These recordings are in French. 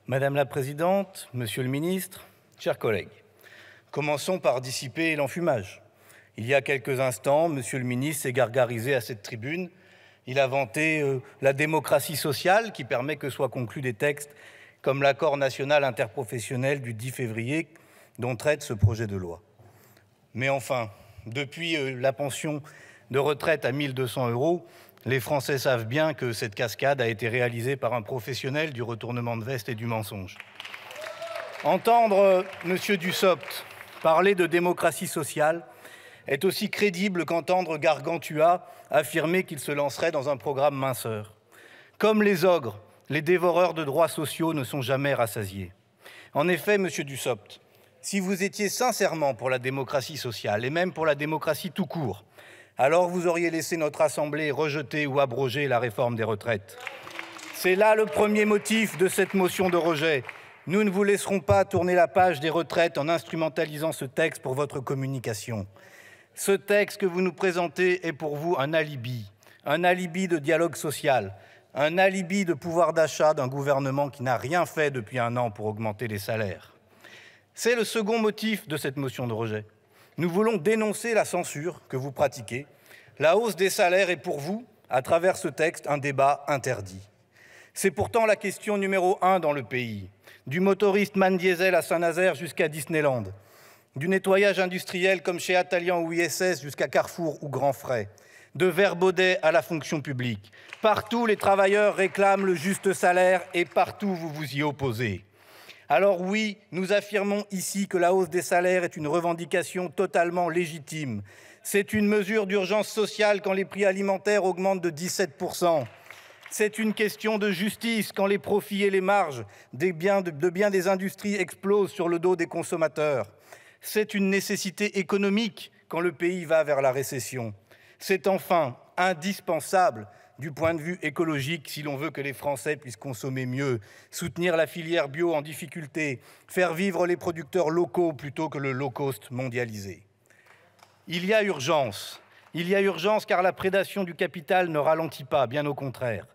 Madame la Présidente, Monsieur le Ministre, chers collègues, commençons par dissiper l'enfumage. Il y a quelques instants, Monsieur le Ministre s'est gargarisé à cette tribune. Il a vanté la démocratie sociale qui permet que soient conclus des textes comme l'accord national interprofessionnel du 10 février dont traite ce projet de loi. Mais enfin, depuis la pension de retraite à 1 200 €, les Français savent bien que cette cascade a été réalisée par un professionnel du retournement de veste et du mensonge. Entendre M. Dussopt parler de démocratie sociale est aussi crédible qu'entendre Gargantua affirmer qu'il se lancerait dans un programme minceur. Comme les ogres, les dévoreurs de droits sociaux ne sont jamais rassasiés. En effet, M. Dussopt, si vous étiez sincèrement pour la démocratie sociale et même pour la démocratie tout court, alors vous auriez laissé notre Assemblée rejeter ou abroger la réforme des retraites. C'est là le premier motif de cette motion de rejet. Nous ne vous laisserons pas tourner la page des retraites en instrumentalisant ce texte pour votre communication. Ce texte que vous nous présentez est pour vous un alibi de dialogue social, un alibi de pouvoir d'achat d'un gouvernement qui n'a rien fait depuis 1 an pour augmenter les salaires. C'est le second motif de cette motion de rejet. Nous voulons dénoncer la censure que vous pratiquez. La hausse des salaires est pour vous, à travers ce texte, un débat interdit. C'est pourtant la question numéro 1 dans le pays, du motoriste Man Diesel à Saint-Nazaire jusqu'à Disneyland, du nettoyage industriel comme chez Atalian ou ISS jusqu'à Carrefour ou Grand Frais, de Verbaudet à la fonction publique. Partout, les travailleurs réclament le juste salaire et partout, vous vous y opposez. Alors oui, nous affirmons ici que la hausse des salaires est une revendication totalement légitime. C'est une mesure d'urgence sociale quand les prix alimentaires augmentent de 17%. C'est une question de justice quand les profits et les marges de biens des industries explosent sur le dos des consommateurs. C'est une nécessité économique quand le pays va vers la récession. C'est enfin indispensable du point de vue écologique si l'on veut que les Français puissent consommer mieux, soutenir la filière bio en difficulté, faire vivre les producteurs locaux plutôt que le low-cost mondialisé. Il y a urgence car la prédation du capital ne ralentit pas, bien au contraire.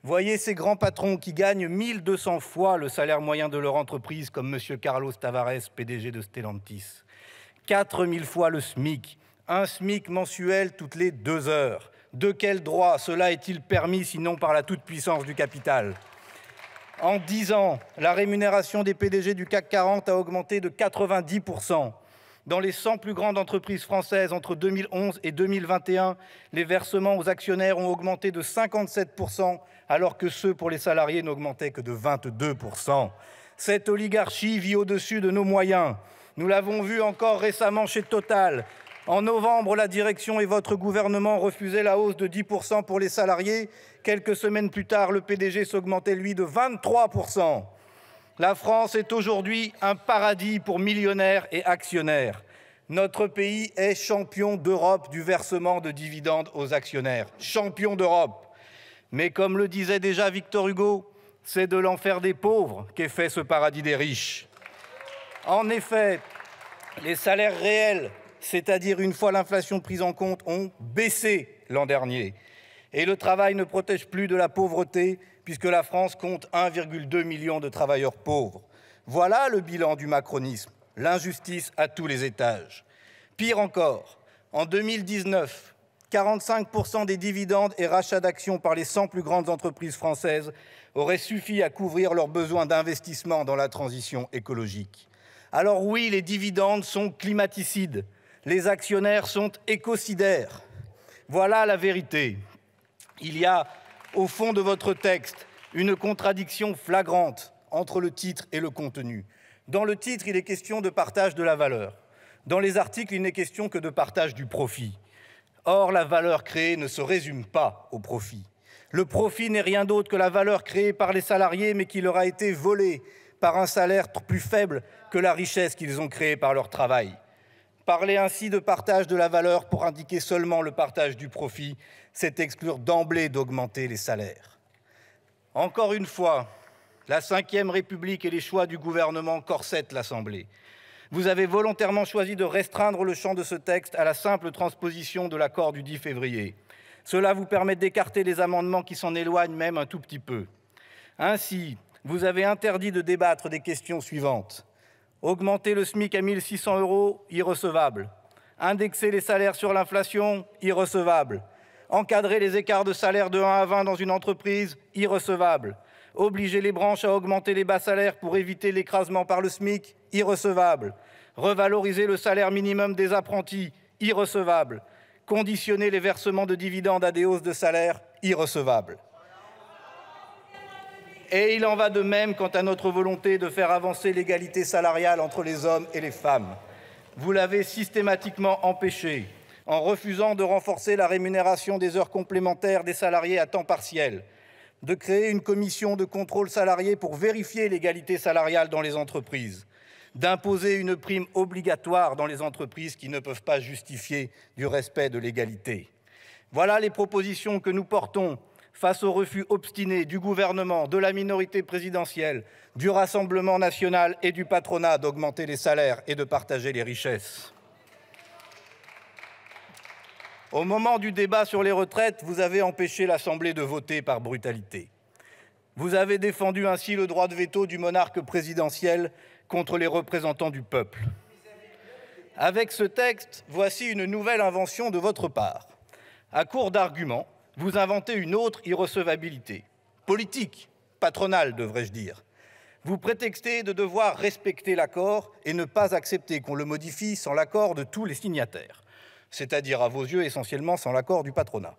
Voyez ces grands patrons qui gagnent 1 200 fois le salaire moyen de leur entreprise, comme M. Carlos Tavares, PDG de Stellantis. 4 000 fois le SMIC, un SMIC mensuel toutes les 2 heures. De quel droit cela est-il permis, sinon par la toute-puissance du capital? En 10 ans, la rémunération des PDG du CAC 40 a augmenté de 90%. Dans les 100 plus grandes entreprises françaises, entre 2011 et 2021, les versements aux actionnaires ont augmenté de 57%, alors que ceux pour les salariés n'augmentaient que de 22%. Cette oligarchie vit au-dessus de nos moyens. Nous l'avons vu encore récemment chez Total. En novembre, la direction et votre gouvernement refusaient la hausse de 10% pour les salariés. Quelques semaines plus tard, le PDG s'augmentait, lui, de 23%. La France est aujourd'hui un paradis pour millionnaires et actionnaires. Notre pays est champion d'Europe du versement de dividendes aux actionnaires. Champion d'Europe. Mais comme le disait déjà Victor Hugo, c'est de l'enfer des pauvres qu'est fait ce paradis des riches. En effet, les salaires réels, c'est-à-dire une fois l'inflation prise en compte, ont baissé l'an dernier. Et le travail ne protège plus de la pauvreté, puisque la France compte 1,2 million de travailleurs pauvres. Voilà le bilan du macronisme, l'injustice à tous les étages. Pire encore, en 2019, 45% des dividendes et rachats d'actions par les 100 plus grandes entreprises françaises auraient suffi à couvrir leurs besoins d'investissement dans la transition écologique. Alors oui, les dividendes sont climaticides, les actionnaires sont écocidaires. Voilà la vérité. Il y a, au fond de votre texte, une contradiction flagrante entre le titre et le contenu. Dans le titre, il est question de partage de la valeur. Dans les articles, il n'est question que de partage du profit. Or, la valeur créée ne se résume pas au profit. Le profit n'est rien d'autre que la valeur créée par les salariés, mais qui leur a été volée par un salaire plus faible que la richesse qu'ils ont créée par leur travail. Parler ainsi de partage de la valeur pour indiquer seulement le partage du profit, c'est exclure d'emblée d'augmenter les salaires. Encore une fois, la Ve République et les choix du gouvernement corsettent l'Assemblée. Vous avez volontairement choisi de restreindre le champ de ce texte à la simple transposition de l'accord du 10 février. Cela vous permet d'écarter les amendements qui s'en éloignent même un tout petit peu. Ainsi, vous avez interdit de débattre des questions suivantes. Augmenter le SMIC à 1 600 €, irrecevable. Indexer les salaires sur l'inflation, irrecevable. Encadrer les écarts de salaire de 1 à 20 dans une entreprise, irrecevable. Obliger les branches à augmenter les bas salaires pour éviter l'écrasement par le SMIC, irrecevable. Revaloriser le salaire minimum des apprentis, irrecevable. Conditionner les versements de dividendes à des hausses de salaire, irrecevable. Et il en va de même quant à notre volonté de faire avancer l'égalité salariale entre les hommes et les femmes. Vous l'avez systématiquement empêché en refusant de renforcer la rémunération des heures complémentaires des salariés à temps partiel, de créer une commission de contrôle salarié pour vérifier l'égalité salariale dans les entreprises, d'imposer une prime obligatoire dans les entreprises qui ne peuvent pas justifier du respect de l'égalité. Voilà les propositions que nous portons face au refus obstiné du gouvernement, de la minorité présidentielle, du Rassemblement national et du patronat d'augmenter les salaires et de partager les richesses. Au moment du débat sur les retraites, vous avez empêché l'Assemblée de voter par brutalité. Vous avez défendu ainsi le droit de veto du monarque présidentiel contre les représentants du peuple. Avec ce texte, voici une nouvelle invention de votre part. À court d'arguments, vous inventez une autre irrecevabilité, politique, patronale devrais-je dire. Vous prétextez de devoir respecter l'accord et ne pas accepter qu'on le modifie sans l'accord de tous les signataires, c'est-à-dire à vos yeux essentiellement sans l'accord du patronat.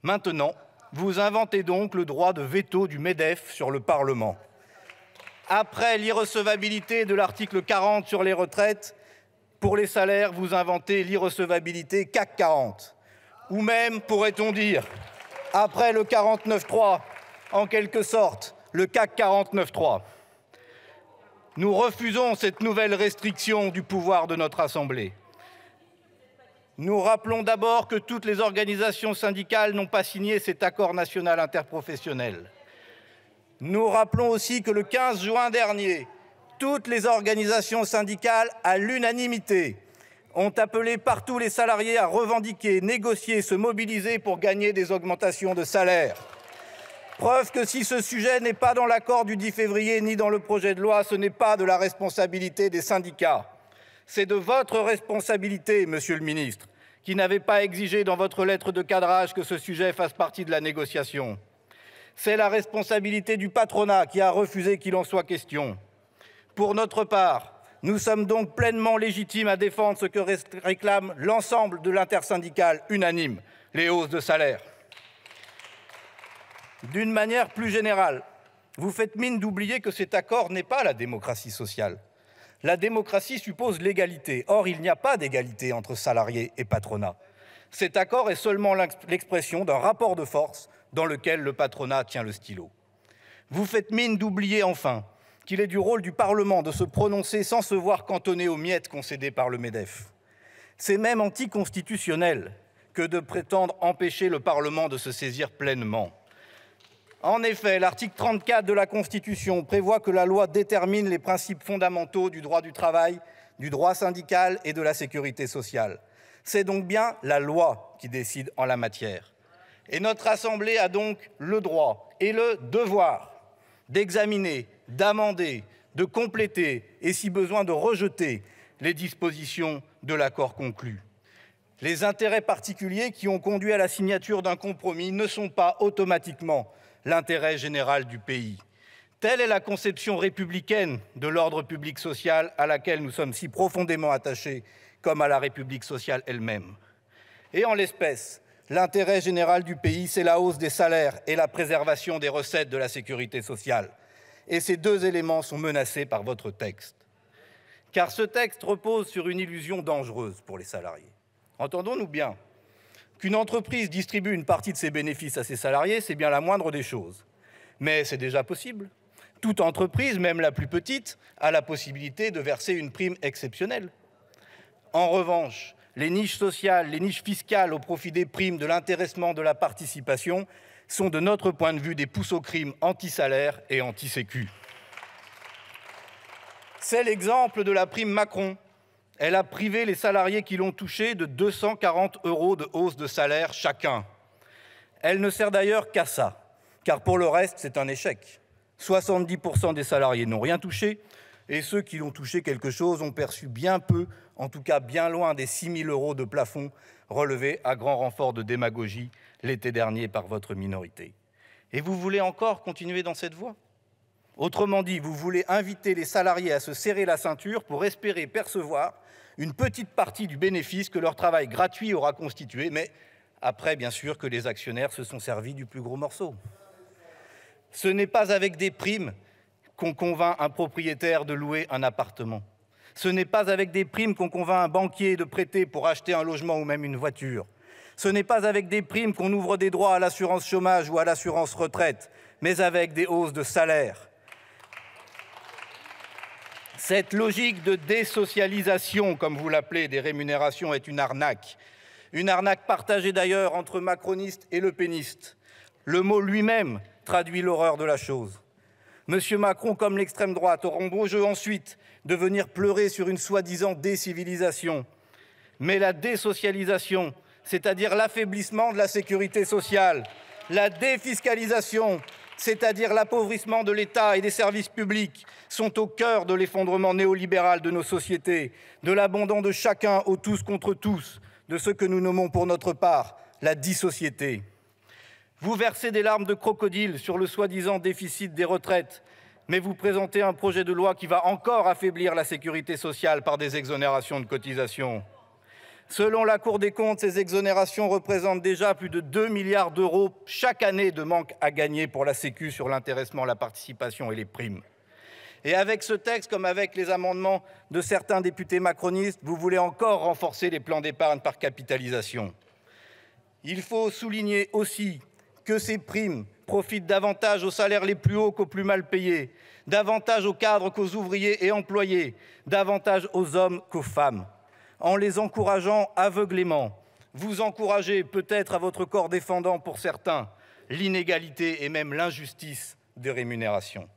Maintenant, vous inventez donc le droit de veto du MEDEF sur le Parlement. Après l'irrecevabilité de l'article 40 sur les retraites, pour les salaires, vous inventez l'irrecevabilité CAC 40. Ou même, pourrait-on dire, après le 49.3, en quelque sorte, le CAC 49.3. Nous refusons cette nouvelle restriction du pouvoir de notre Assemblée. Nous rappelons d'abord que toutes les organisations syndicales n'ont pas signé cet accord national interprofessionnel. Nous rappelons aussi que le 15 juin dernier, toutes les organisations syndicales, à l'unanimité, ont appelé partout les salariés à revendiquer, négocier, se mobiliser pour gagner des augmentations de salaire. Preuve que si ce sujet n'est pas dans l'accord du 10 février ni dans le projet de loi, ce n'est pas de la responsabilité des syndicats. C'est de votre responsabilité, Monsieur le ministre, qui n'avez pas exigé dans votre lettre de cadrage que ce sujet fasse partie de la négociation. C'est la responsabilité du patronat qui a refusé qu'il en soit question. Pour notre part, nous sommes donc pleinement légitimes à défendre ce que réclame l'ensemble de l'intersyndicale unanime, les hausses de salaire. D'une manière plus générale, vous faites mine d'oublier que cet accord n'est pas la démocratie sociale. La démocratie suppose l'égalité. Or, il n'y a pas d'égalité entre salariés et patronat. Cet accord est seulement l'expression d'un rapport de force dans lequel le patronat tient le stylo. Vous faites mine d'oublier enfin qu'il est du rôle du Parlement de se prononcer sans se voir cantonné aux miettes concédées par le MEDEF. C'est même anticonstitutionnel que de prétendre empêcher le Parlement de se saisir pleinement. En effet, l'article 34 de la Constitution prévoit que la loi détermine les principes fondamentaux du droit du travail, du droit syndical et de la sécurité sociale. C'est donc bien la loi qui décide en la matière. Et notre Assemblée a donc le droit et le devoir d'examiner, d'amender, de compléter et, si besoin, de rejeter les dispositions de l'accord conclu. Les intérêts particuliers qui ont conduit à la signature d'un compromis ne sont pas automatiquement l'intérêt général du pays. Telle est la conception républicaine de l'ordre public social à laquelle nous sommes si profondément attachés, comme à la République sociale elle-même. Et en l'espèce, l'intérêt général du pays, c'est la hausse des salaires et la préservation des recettes de la sécurité sociale. Et ces deux éléments sont menacés par votre texte. Car ce texte repose sur une illusion dangereuse pour les salariés. Entendons-nous bien. Qu'une entreprise distribue une partie de ses bénéfices à ses salariés, c'est bien la moindre des choses. Mais c'est déjà possible. Toute entreprise, même la plus petite, a la possibilité de verser une prime exceptionnelle. En revanche, les niches sociales, les niches fiscales au profit des primes, de l'intéressement, de la participation, sont de notre point de vue des pousses au crime anti-salaire et anti-sécu. C'est l'exemple de la prime Macron. Elle a privé les salariés qui l'ont touchée de 240 € de hausse de salaire chacun. Elle ne sert d'ailleurs qu'à ça, car pour le reste, c'est un échec. 70% des salariés n'ont rien touché, et ceux qui l'ont touché quelque chose ont perçu bien peu, en tout cas bien loin des 6 000 € de plafond relevés à grand renfort de démagogie l'été dernier par votre minorité. Et vous voulez encore continuer dans cette voie ? Autrement dit, vous voulez inviter les salariés à se serrer la ceinture pour espérer percevoir une petite partie du bénéfice que leur travail gratuit aura constitué, mais après, bien sûr, que les actionnaires se sont servis du plus gros morceau. Ce n'est pas avec des primes qu'on convainc un propriétaire de louer un appartement. Ce n'est pas avec des primes qu'on convainc un banquier de prêter pour acheter un logement ou même une voiture. Ce n'est pas avec des primes qu'on ouvre des droits à l'assurance chômage ou à l'assurance retraite, mais avec des hausses de salaire. Cette logique de désocialisation, comme vous l'appelez, des rémunérations est une arnaque partagée d'ailleurs entre macronistes et lepénistes. Le mot lui-même traduit l'horreur de la chose. Monsieur Macron, comme l'extrême droite, auront beau jeu ensuite de venir pleurer sur une soi-disant décivilisation. Mais la désocialisation, c'est-à-dire l'affaiblissement de la sécurité sociale, la défiscalisation, c'est-à-dire l'appauvrissement de l'État et des services publics, sont au cœur de l'effondrement néolibéral de nos sociétés, de l'abandon de chacun au tous contre tous, de ce que nous nommons pour notre part la dissociété. Vous versez des larmes de crocodile sur le soi-disant déficit des retraites, mais vous présentez un projet de loi qui va encore affaiblir la sécurité sociale par des exonérations de cotisations. Selon la Cour des comptes, ces exonérations représentent déjà plus de 2 milliards d'euros chaque année de manque à gagner pour la Sécu sur l'intéressement, la participation et les primes. Et avec ce texte, comme avec les amendements de certains députés macronistes, vous voulez encore renforcer les plans d'épargne par capitalisation. Il faut souligner aussi que ces primes profitent davantage aux salaires les plus hauts qu'aux plus mal payés, davantage aux cadres qu'aux ouvriers et employés, davantage aux hommes qu'aux femmes. En les encourageant aveuglément, vous encouragez peut-être à votre corps défendant pour certains l'inégalité et même l'injustice des rémunérations.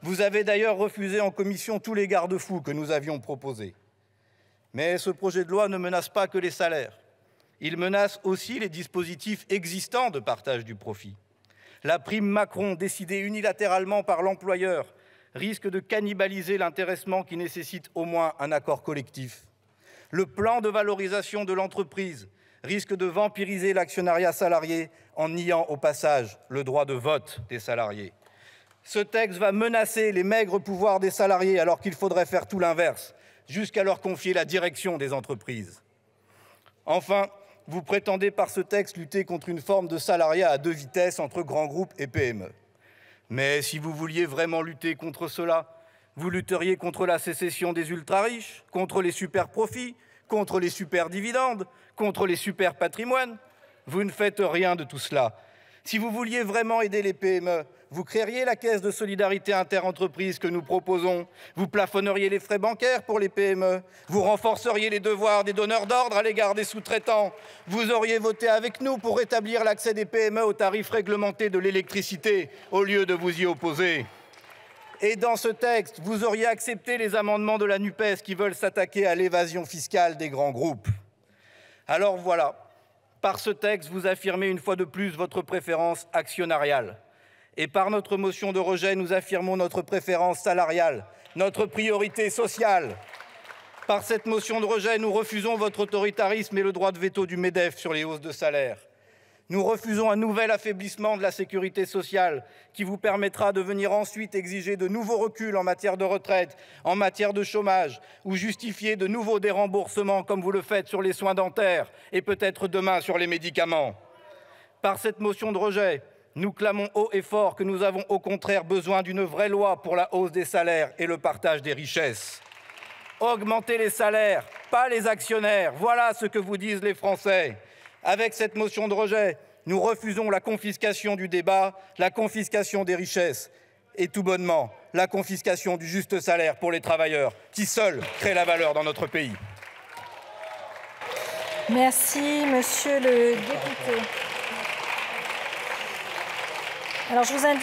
Vous avez d'ailleurs refusé en commission tous les garde-fous que nous avions proposés. Mais ce projet de loi ne menace pas que les salaires. Il menace aussi les dispositifs existants de partage du profit. La prime Macron, décidée unilatéralement par l'employeur, risque de cannibaliser l'intéressement qui nécessite au moins un accord collectif. Le plan de valorisation de l'entreprise risque de vampiriser l'actionnariat salarié en niant au passage le droit de vote des salariés. Ce texte va menacer les maigres pouvoirs des salariés alors qu'il faudrait faire tout l'inverse, jusqu'à leur confier la direction des entreprises. Enfin, vous prétendez par ce texte lutter contre une forme de salariat à 2 vitesses entre grands groupes et PME. Mais si vous vouliez vraiment lutter contre cela, vous lutteriez contre la sécession des ultra-riches, contre les super-profits, contre les super-dividendes, contre les super-patrimoines. Vous ne faites rien de tout cela. Si vous vouliez vraiment aider les PME, vous créeriez la caisse de solidarité interentreprises que nous proposons, vous plafonneriez les frais bancaires pour les PME, vous renforceriez les devoirs des donneurs d'ordre à l'égard des sous-traitants, vous auriez voté avec nous pour rétablir l'accès des PME aux tarifs réglementés de l'électricité au lieu de vous y opposer. Et dans ce texte, vous auriez accepté les amendements de la NUPES qui veulent s'attaquer à l'évasion fiscale des grands groupes. Alors voilà, par ce texte, vous affirmez une fois de plus votre préférence actionnariale. Et par notre motion de rejet, nous affirmons notre préférence salariale, notre priorité sociale. Par cette motion de rejet, nous refusons votre autoritarisme et le droit de veto du MEDEF sur les hausses de salaire. Nous refusons un nouvel affaiblissement de la sécurité sociale qui vous permettra de venir ensuite exiger de nouveaux reculs en matière de retraite, en matière de chômage, ou justifier de nouveaux déremboursements comme vous le faites sur les soins dentaires et peut-être demain sur les médicaments. Par cette motion de rejet, nous clamons haut et fort que nous avons au contraire besoin d'une vraie loi pour la hausse des salaires et le partage des richesses. Augmenter les salaires, pas les actionnaires, voilà ce que vous disent les Français. Avec cette motion de rejet, nous refusons la confiscation du débat, la confiscation des richesses et tout bonnement la confiscation du juste salaire pour les travailleurs qui seuls créent la valeur dans notre pays. Merci, monsieur le député. Alors, je vous indique